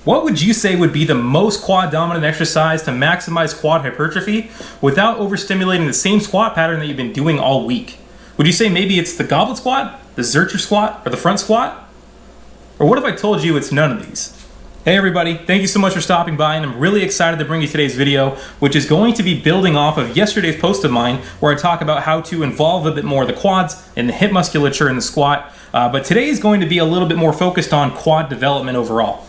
What would you say would be the most quad dominant exercise to maximize quad hypertrophy without overstimulating the same squat pattern that you've been doing all week? Would you say maybe it's the goblet squat, the Zercher squat, or the front squat? Or what if I told you it's none of these? Hey everybody, thank you so much for stopping by, and I'm really excited to bring you today's video, which is going to be building off of yesterday's post of mine where I talk about how to involve a bit more of the quads and the hip musculature in the squat. But today is going to be a little bit more focused on quad development overall.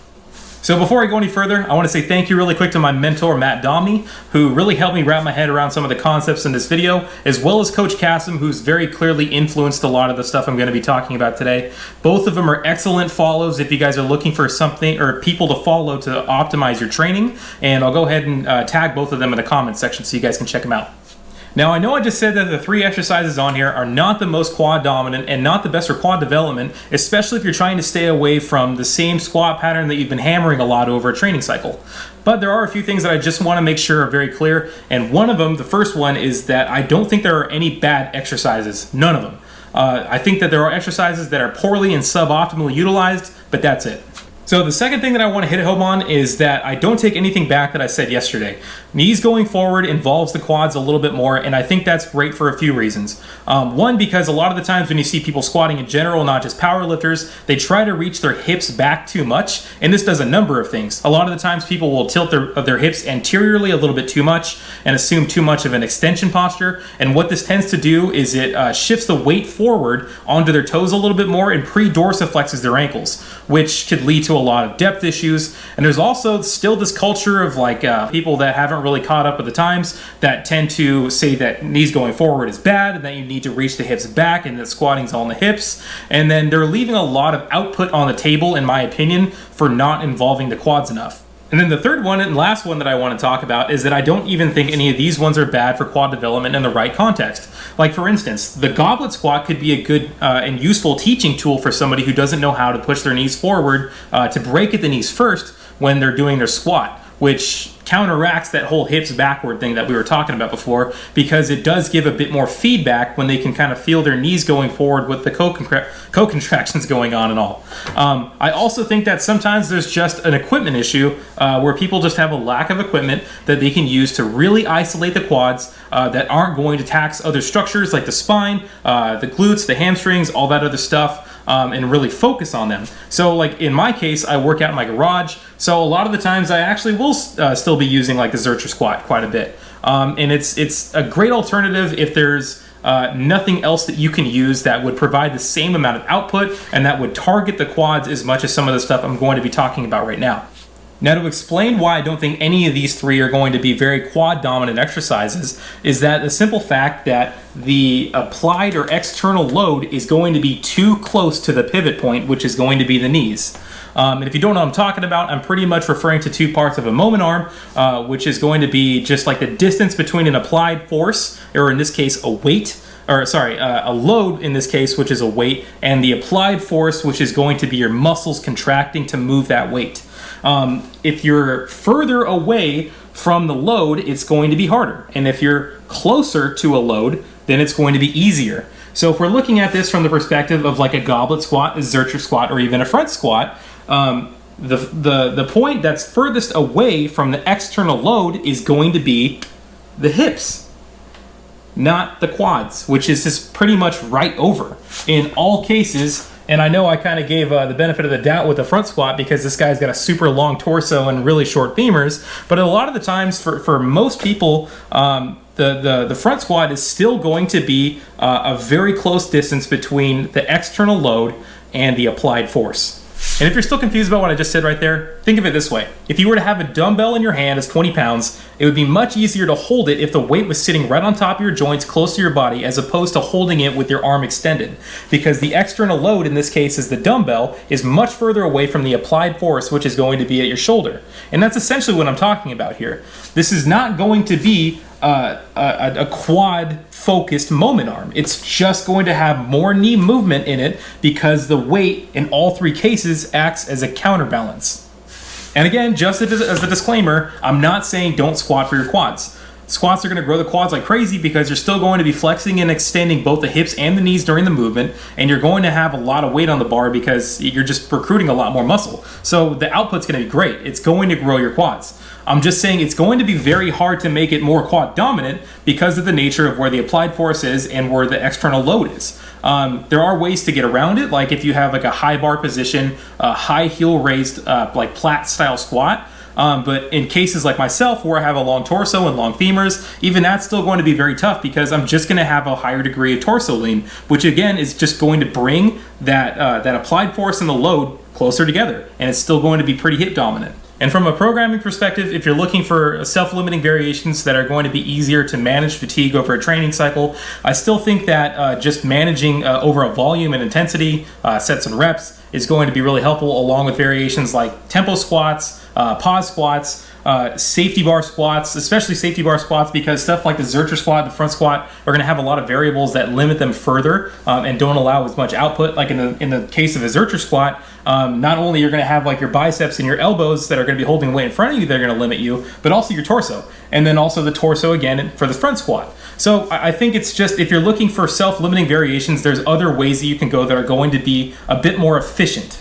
So before I go any further, I want to say thank you really quick to my mentor, Matt Domney, who really helped me wrap my head around some of the concepts in this video, as well as Coach Kasim, who's very clearly influenced a lot of the stuff I'm going to be talking about today. Both of them are excellent follows if you guys are looking for something or people to follow to optimize your training, and I'll go ahead and tag both of them in the comments section so you guys can check them out. Now, I know I just said that the three exercises on here are not the most quad dominant and not the best for quad development, especially if you're trying to stay away from the same squat pattern that you've been hammering a lot over a training cycle. But there are a few things that I just want to make sure are very clear, and one of them, the first one, is that I don't think there are any bad exercises. None of them. I think that there are exercises that are poorly and suboptimally utilized, but that's it. So the second thing that I want to hit home on is that I don't take anything back that I said yesterday. Knees going forward involves the quads a little bit more, and I think that's great for a few reasons. One, because a lot of the times when you see people squatting in general, not just power lifters, they try to reach their hips back too much, and this does a number of things. A lot of the times people will tilt their hips anteriorly a little bit too much and assume too much of an extension posture, and what this tends to do is it shifts the weight forward onto their toes a little bit more and pre-dorsiflexes their ankles, which could lead to a lot of depth issues. And there's also still this culture of people that haven't really caught up with the times that tend to say that knees going forward is bad and that you need to reach the hips back and that squatting's all in the hips. And then they're leaving a lot of output on the table, in my opinion, for not involving the quads enough. And then the third one and last one that I want to talk about is that I don't even think any of these ones are bad for quad development in the right context. Like for instance, the goblet squat could be a good and useful teaching tool for somebody who doesn't know how to push their knees forward to break at the knees first when they're doing their squat, which counteracts that whole hips backward thing that we were talking about before, because it does give a bit more feedback when they can kind of feel their knees going forward with the co-contractions going on and all. I also think that sometimes there's just an equipment issue where people just have a lack of equipment that they can use to really isolate the quads that aren't going to tax other structures like the spine, the glutes, the hamstrings, all that other stuff. And really focus on them. So like in my case, I work out in my garage, so a lot of the times I actually will still be using like the Zercher squat quite a bit. And it's a great alternative if there's nothing else that you can use that would provide the same amount of output and that would target the quads as much as some of the stuff I'm going to be talking about right now. Now, to explain why I don't think any of these three are going to be very quad dominant exercises is that the simple fact that the applied or external load is going to be too close to the pivot point, which is going to be the knees. And if you don't know what I'm talking about, I'm pretty much referring to two parts of a moment arm, which is going to be just like the distance between an applied force, or in this case, a weight, a load in this case, which is a weight, and the applied force, which is going to be your muscles contracting to move that weight. If you're further away from the load, it's going to be harder. And if you're closer to a load, then it's going to be easier. So if we're looking at this from the perspective of like a goblet squat, a Zercher squat, or even a front squat, the point that's furthest away from the external load is going to be the hips, not the quads, which is just pretty much right over in all cases. And I know I kind of gave the benefit of the doubt with the front squat because this guy's got a super long torso and really short femurs. But a lot of the times for most people, the front squat is still going to be a very close distance between the external load and the applied force. And if you're still confused about what I just said right there, think of it this way. If you were to have a dumbbell in your hand as 20 pounds, it would be much easier to hold it if the weight was sitting right on top of your joints close to your body as opposed to holding it with your arm extended. Because the external load in this case is the dumbbell is much further away from the applied force, which is going to be at your shoulder. And that's essentially what I'm talking about here. This is not going to be a quad focused moment arm. It's just going to have more knee movement in it because the weight in all three cases acts as a counterbalance. And again, just as a disclaimer, I'm not saying don't squat for your quads. Squats are going to grow the quads like crazy because you're still going to be flexing and extending both the hips and the knees during the movement, and you're going to have a lot of weight on the bar because you're just recruiting a lot more muscle. So the output's going to be great. It's going to grow your quads. I'm just saying it's going to be very hard to make it more quad dominant because of the nature of where the applied force is and where the external load is. There are ways to get around it, like if you have like a high bar position, a high heel raised like plat style squat. But in cases like myself where I have a long torso and long femurs, even that's still going to be very tough because I'm just going to have a higher degree of torso lean, which again is just going to bring that applied force and the load closer together, and it's still going to be pretty hip dominant. And from a programming perspective, if you're looking for self-limiting variations that are going to be easier to manage fatigue over a training cycle, I still think that just managing over a volume and intensity, sets and reps, is going to be really helpful, along with variations like tempo squats, pause squats, safety bar squats, especially safety bar squats, because stuff like the Zercher squat, the front squat, are going to have a lot of variables that limit them further and don't allow as much output. Like in the case of a Zercher squat, not only you're going to have like your biceps and your elbows that are going to be holding weight in front of you, they're going to limit you, but also your torso, and then also the torso again for the front squat. So I think it's just, if you're looking for self-limiting variations, there's other ways that you can go that are going to be a bit more efficient.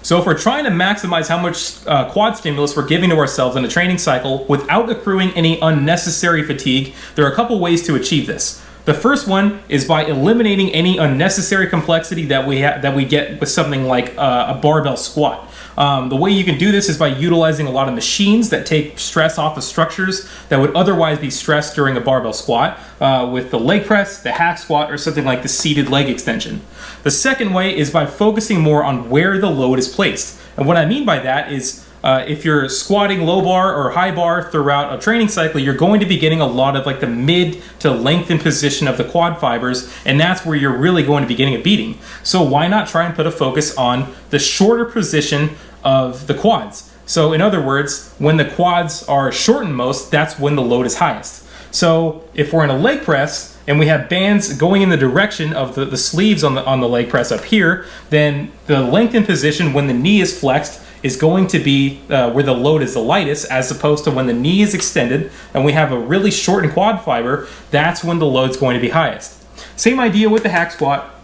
So if we're trying to maximize how much quad stimulus we're giving to ourselves in a training cycle without accruing any unnecessary fatigue, there are a couple ways to achieve this. The first one is by eliminating any unnecessary complexity that we get with something like a barbell squat. The way you can do this is by utilizing a lot of machines that take stress off of structures that would otherwise be stressed during a barbell squat, with the leg press, the hack squat, or something like the seated leg extension. The second way is by focusing more on where the load is placed. And what I mean by that is, if you're squatting low bar or high bar throughout a training cycle, you're going to be getting a lot of like the mid to lengthened position of the quad fibers, and that's where you're really going to be getting a beating. So why not try and put a focus on the shorter position of the quads? So in other words, when the quads are shortened most, that's when the load is highest. So if we're in a leg press and we have bands going in the direction of the sleeves on the leg press up here, then the lengthened position when the knee is flexed is going to be where the load is the lightest, as opposed to when the knee is extended and we have a really shortened quad fiber, that's when the load's going to be highest. Same idea with the hack squat,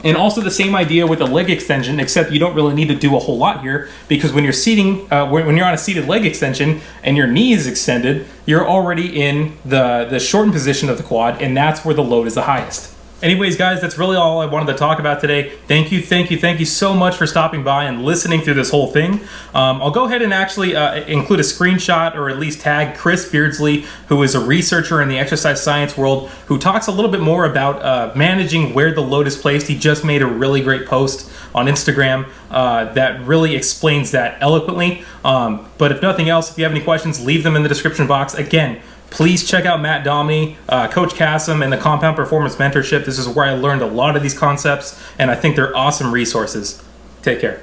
and also the same idea with the leg extension, except you don't really need to do a whole lot here, because when you're seating, when you're on a seated leg extension and your knee is extended, you're already in the shortened position of the quad, and that's where the load is the highest. Anyways, guys, that's really all I wanted to talk about today. Thank you so much for stopping by and listening through this whole thing. I'll go ahead and actually include a screenshot, or at least tag Chris Beardsley, who is a researcher in the exercise science world, who talks a little bit more about managing where the load is placed. He just made a really great post on Instagram that really explains that eloquently. But if nothing else, if you have any questions, leave them in the description box. Again, please check out Matt Domney, Coach Kassem, and the Compound Performance Mentorship. This is where I learned a lot of these concepts, and I think they're awesome resources. Take care.